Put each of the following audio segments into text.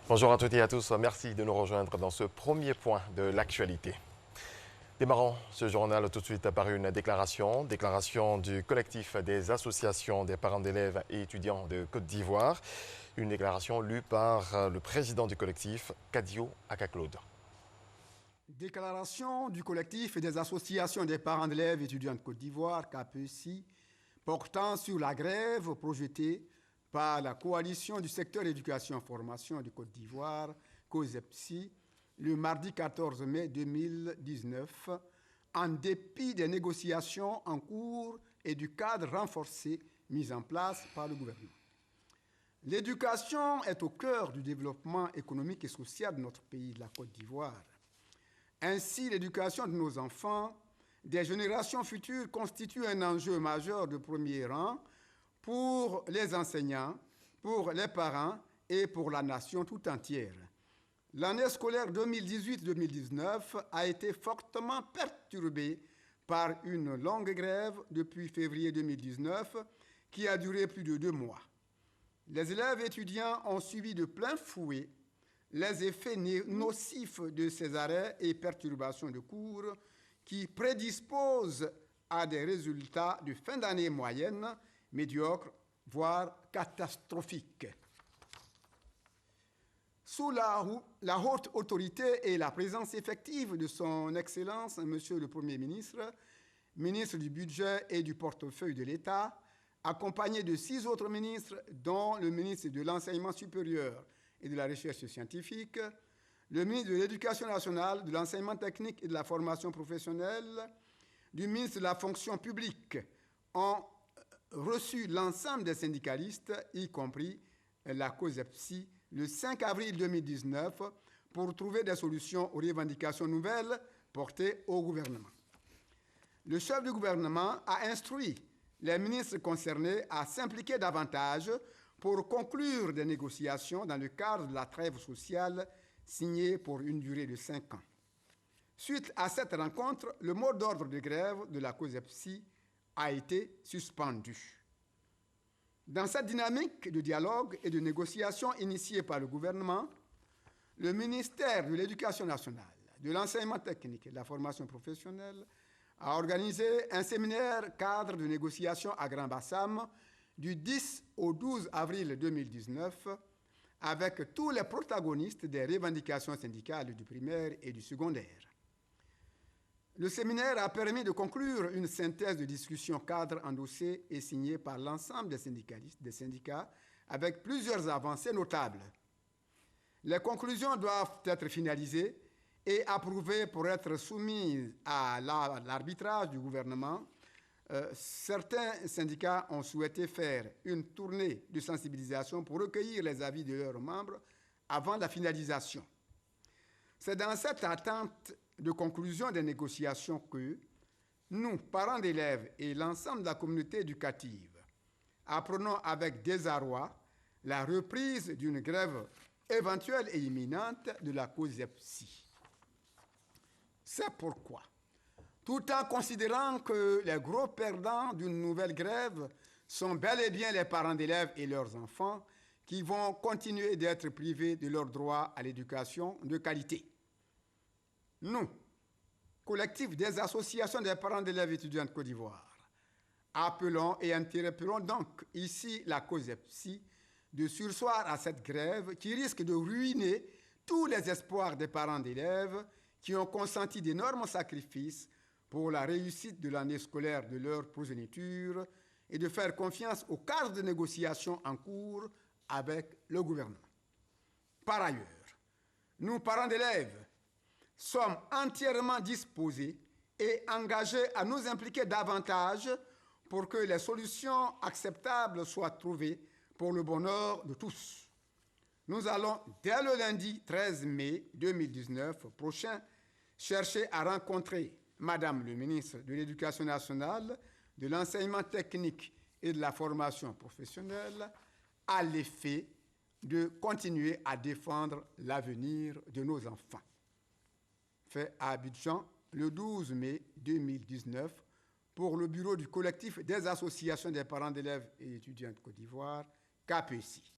Bonjour à toutes et à tous, merci de nous rejoindre dans ce premier point de l'actualité. Démarrons ce journal tout de suite par une déclaration du collectif des associations des parents d'élèves et étudiants de Côte d'Ivoire, une déclaration lue par le président du collectif, Kadio Akaclaude. Déclaration du collectif et des associations des parents d'élèves et étudiants de Côte d'Ivoire, KPESI, portant sur la grève projetée par la coalition du secteur éducation-formation de Côte d'Ivoire, COSEPSI, le mardi 14 mai 2019, en dépit des négociations en cours et du cadre renforcé mis en place par le gouvernement. L'éducation est au cœur du développement économique et social de notre pays, de la Côte d'Ivoire. Ainsi, l'éducation de nos enfants, des générations futures, constitue un enjeu majeur de premier rang pour les enseignants, pour les parents et pour la nation tout entière. L'année scolaire 2018-2019 a été fortement perturbée par une longue grève depuis février 2019 qui a duré plus de 2 mois. Les élèves étudiants ont subi de plein fouet les effets nocifs de ces arrêts et perturbations de cours qui prédisposent à des résultats de fin d'année moyenne, médiocres, voire catastrophiques. Sous la haute autorité et la présence effective de son Excellence, Monsieur le Premier ministre, ministre du Budget et du Portefeuille de l'État, accompagné de 6 autres ministres, dont le ministre de l'Enseignement supérieur et de la Recherche scientifique, le ministre de l'Éducation nationale, de l'Enseignement technique et de la formation professionnelle, du ministre de la Fonction publique, ont reçu l'ensemble des syndicalistes, y compris la COSEPSI, le 5 avril 2019, pour trouver des solutions aux revendications nouvelles portées au gouvernement. Le chef du gouvernement a instruit les ministres concernés à s'impliquer davantage pour conclure des négociations dans le cadre de la trêve sociale signée pour une durée de 5 ans. Suite à cette rencontre, le mot d'ordre de grève de la COSEPSI a été suspendu. Dans cette dynamique de dialogue et de négociation initiée par le gouvernement, le ministère de l'Éducation nationale, de l'Enseignement technique et de la formation professionnelle a organisé un séminaire cadre de négociation à Grand Bassam du 10 au 12 avril 2019 avec tous les protagonistes des revendications syndicales du primaire et du secondaire. Le séminaire a permis de conclure une synthèse de discussion cadre endossée et signée par l'ensemble des syndicalistes, des syndicats, avec plusieurs avancées notables. Les conclusions doivent être finalisées et approuvées pour être soumises à l'arbitrage du gouvernement. Certains syndicats ont souhaité faire une tournée de sensibilisation pour recueillir les avis de leurs membres avant la finalisation. C'est dans cette attente de conclusion des négociations que nous, parents d'élèves et l'ensemble de la communauté éducative, apprenons avec désarroi la reprise d'une grève éventuelle et imminente de la COSEPSI. C'est pourquoi, tout en considérant que les gros perdants d'une nouvelle grève sont bel et bien les parents d'élèves et leurs enfants qui vont continuer d'être privés de leur droit à l'éducation de qualité. Nous, collectif des associations des parents d'élèves étudiants de Côte d'Ivoire, appelons et interpellons donc ici la COSEPSI de surseoir à cette grève qui risque de ruiner tous les espoirs des parents d'élèves qui ont consenti d'énormes sacrifices pour la réussite de l'année scolaire de leur progéniture et de faire confiance au cadre de négociation en cours avec le gouvernement. Par ailleurs, nous, parents d'élèves, sommes entièrement disposés et engagés à nous impliquer davantage pour que les solutions acceptables soient trouvées pour le bonheur de tous. Nous allons, dès le lundi 13 mai 2019 prochain, chercher à rencontrer Madame le ministre de l'Éducation nationale, de l'Enseignement technique et de la formation professionnelle à l'effet de continuer à défendre l'avenir de nos enfants. Fait à Abidjan le 12 mai 2019 pour le bureau du collectif des associations des parents d'élèves et étudiants de Côte d'Ivoire, KPESI.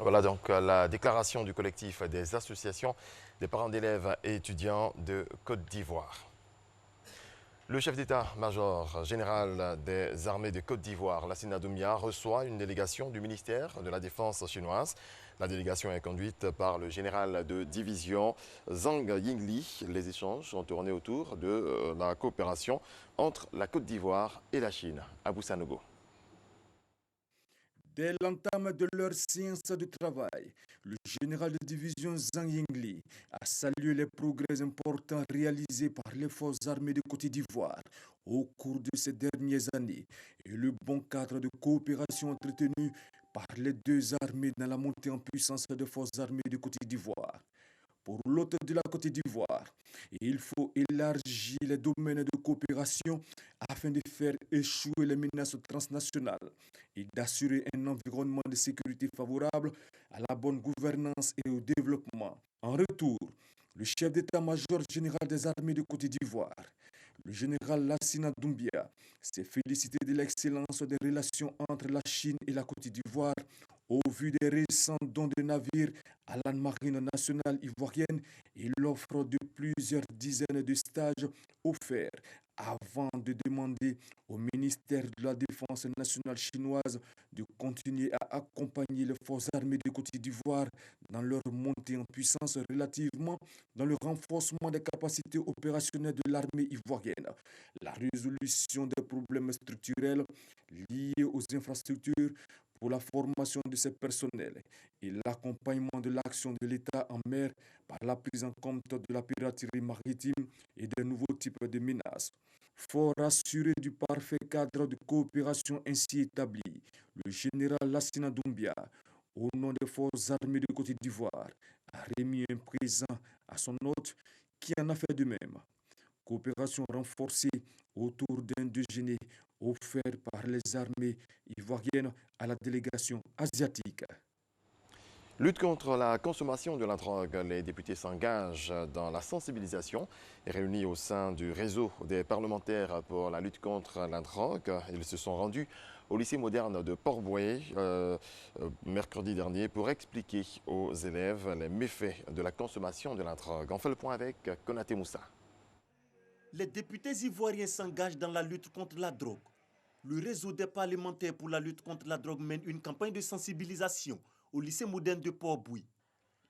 Voilà donc la déclaration du collectif des associations des parents d'élèves et étudiants de Côte d'Ivoire. Le chef d'état-major général des armées de Côte d'Ivoire, Lassina Doumbia, reçoit une délégation du ministère de la Défense chinoise. La délégation est conduite par le général de division Zhang Yingli. Les échanges ont tourné autour de la coopération entre la Côte d'Ivoire et la Chine. Abou Sanogo. Dès l'entame de leur séance de travail, le général de division Zhang Yingli a salué les progrès importants réalisés par les forces armées de Côte d'Ivoire au cours de ces dernières années et le bon cadre de coopération entretenu par les deux armées dans la montée en puissance des forces armées de Côte d'Ivoire. Pour l'hôte de la Côte d'Ivoire, il faut élargir les domaines de coopération afin de faire échouer les menaces transnationales et d'assurer un environnement de sécurité favorable à la bonne gouvernance et au développement. En retour, le chef d'état-major général des armées de Côte d'Ivoire, le général Lassina Doumbia, s'est félicité de l'excellence des relations entre la Chine et la Côte d'Ivoire au vu des récents dons de navires à la marine nationale ivoirienne et l'offre de plusieurs dizaines de stages offerts avant de demander au ministère de la Défense nationale chinoise de continuer à accompagner les forces armées de Côte d'Ivoire dans leur montée en puissance relativement dans le renforcement des capacités opérationnelles de l'armée ivoirienne, la résolution des problèmes structurels liés aux infrastructures pour la formation de ces personnels et l'accompagnement de l'action de l'État en mer par la prise en compte de la piraterie maritime et des nouveaux types de menaces. Fort assuré du parfait cadre de coopération ainsi établi, le général Lassina Doumbia, au nom des forces armées de Côte d'Ivoire, a remis un présent à son hôte qui en a fait de même. Coopération renforcée autour d'un déjeuner offert par les armées ivoiriennes à la délégation asiatique. Lutte contre la consommation de la drogue. Les députés s'engagent dans la sensibilisation. Réunis au sein du réseau des parlementaires pour la lutte contre la drogue, ils se sont rendus au lycée moderne de Port-Bouët mercredi dernier pour expliquer aux élèves les méfaits de la consommation de la drogue. On fait le point avec Konaté Moussa. Les députés ivoiriens s'engagent dans la lutte contre la drogue. Le réseau des parlementaires pour la lutte contre la drogue mène une campagne de sensibilisation au lycée moderne de Port-Bouët.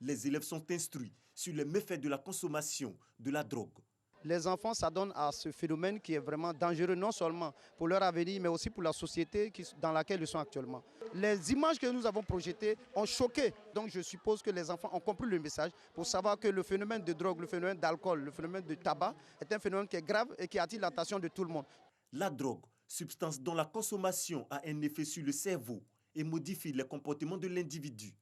Les élèves sont instruits sur les méfaits de la consommation de la drogue. Les enfants s'adonnent à ce phénomène qui est vraiment dangereux, non seulement pour leur avenir, mais aussi pour la société dans laquelle ils sont actuellement. Les images que nous avons projetées ont choqué. Donc je suppose que les enfants ont compris le message pour savoir que le phénomène de drogue, le phénomène d'alcool, le phénomène de tabac est un phénomène qui est grave et qui attire l'attention de tout le monde. La drogue, substance dont la consommation a un effet sur le cerveau et modifie les comportements de l'individu.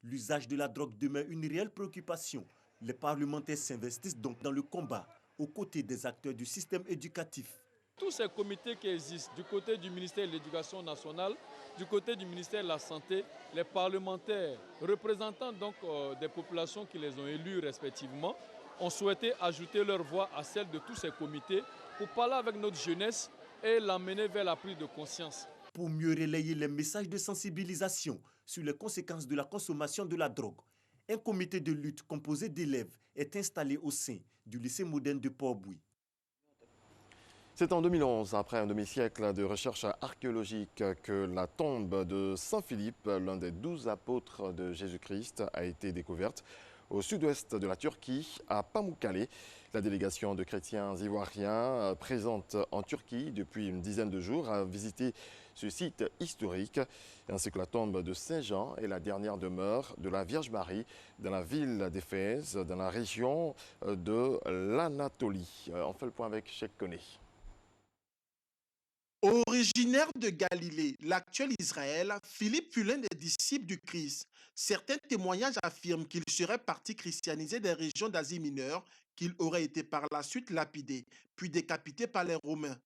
L'usage de la drogue demeure une réelle préoccupation. Les parlementaires s'investissent donc dans le combat aux côtés des acteurs du système éducatif. Tous ces comités qui existent du côté du ministère de l'Éducation nationale, du côté du ministère de la Santé, les parlementaires représentant donc des populations qui les ont élus respectivement, ont souhaité ajouter leur voix à celle de tous ces comités pour parler avec notre jeunesse et l'amener vers la prise de conscience. Pour mieux relayer les messages de sensibilisation sur les conséquences de la consommation de la drogue, un comité de lutte composé d'élèves est installé au sein du lycée moderne de Port-Bouët. C'est en 2011, après un demi-siècle de recherche archéologique, que la tombe de Saint-Philippe, l'un des 12 apôtres de Jésus-Christ, a été découverte au sud-ouest de la Turquie, à Pamukkale. La délégation de chrétiens ivoiriens présente en Turquie depuis une dizaine de jours a visité ce site historique, ainsi que la tombe de Saint-Jean et la dernière demeure de la Vierge Marie dans la ville d'Éphèse, dans la région de l'Anatolie. On fait le point avec Cheikh Koné. Originaire de Galilée, l'actuel Israël, Philippe fut l'un des disciples du Christ. Certains témoignages affirment qu'il serait parti christianiser des régions d'Asie mineure, qu'il aurait été par la suite lapidé, puis décapité par les Romains.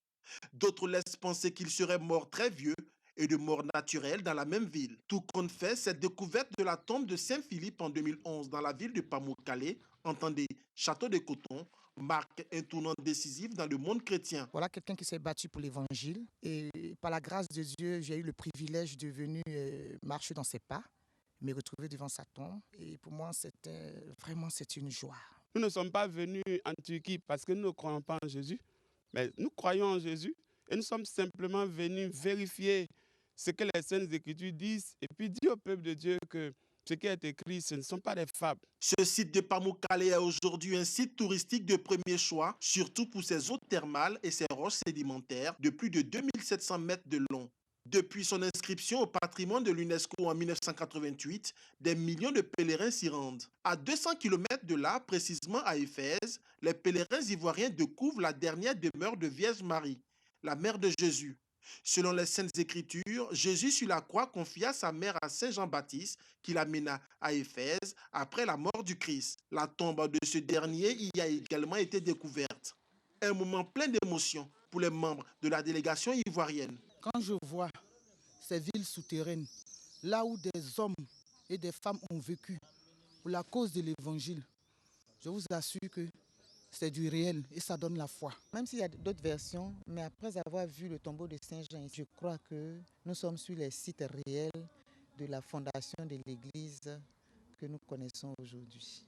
D'autres laissent penser qu'il serait mort très vieux et de mort naturelle dans la même ville. Tout compte fait, cette découverte de la tombe de Saint-Philippe en 2011 dans la ville de Pamukkale, entendez Château de Coton, marque un tournant décisif dans le monde chrétien. Voilà quelqu'un qui s'est battu pour l'évangile et par la grâce de Dieu, j'ai eu le privilège de venir marcher dans ses pas me retrouver devant sa tombe. Et pour moi, c'est une joie. Nous ne sommes pas venus en Turquie parce que nous ne croyons pas en Jésus, mais nous croyons en Jésus et nous sommes simplement venus vérifier ce que les Saintes Écritures disent et puis dire au peuple de Dieu que ce qui est écrit, ce ne sont pas des fables. Ce site de Pamukkale est aujourd'hui un site touristique de premier choix, surtout pour ses eaux thermales et ses roches sédimentaires de plus de 2700 mètres de long. Depuis son inscription au patrimoine de l'UNESCO en 1988, des millions de pèlerins s'y rendent. À 200 km de là, précisément à Éphèse, les pèlerins ivoiriens découvrent la dernière demeure de Vierge Marie, la mère de Jésus. Selon les Saintes Écritures, Jésus sur la croix confia sa mère à Saint Jean-Baptiste, qui l'amena à Éphèse après la mort du Christ. La tombe de ce dernier y a également été découverte. Un moment plein d'émotion pour les membres de la délégation ivoirienne. Quand je vois ces villes souterraines, là où des hommes et des femmes ont vécu pour la cause de l'Évangile, je vous assure que c'est du réel et ça donne la foi. Même s'il y a d'autres versions, mais après avoir vu le tombeau de Saint-Jean, je crois que nous sommes sur les sites réels de la fondation de l'Église que nous connaissons aujourd'hui.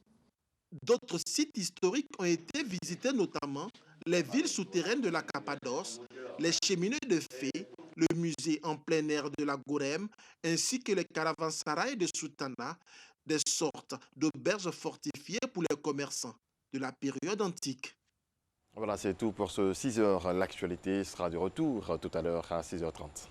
D'autres sites historiques ont été visités, notamment les villes souterraines de la Cappadoce, les cheminées de Fès, le musée en plein air de la Gorème, ainsi que les caravansérails de Sultana, des sortes d'auberges fortifiées pour les commerçants de la période antique. Voilà, c'est tout pour ce 6h. L'actualité sera de retour tout à l'heure à 6h30.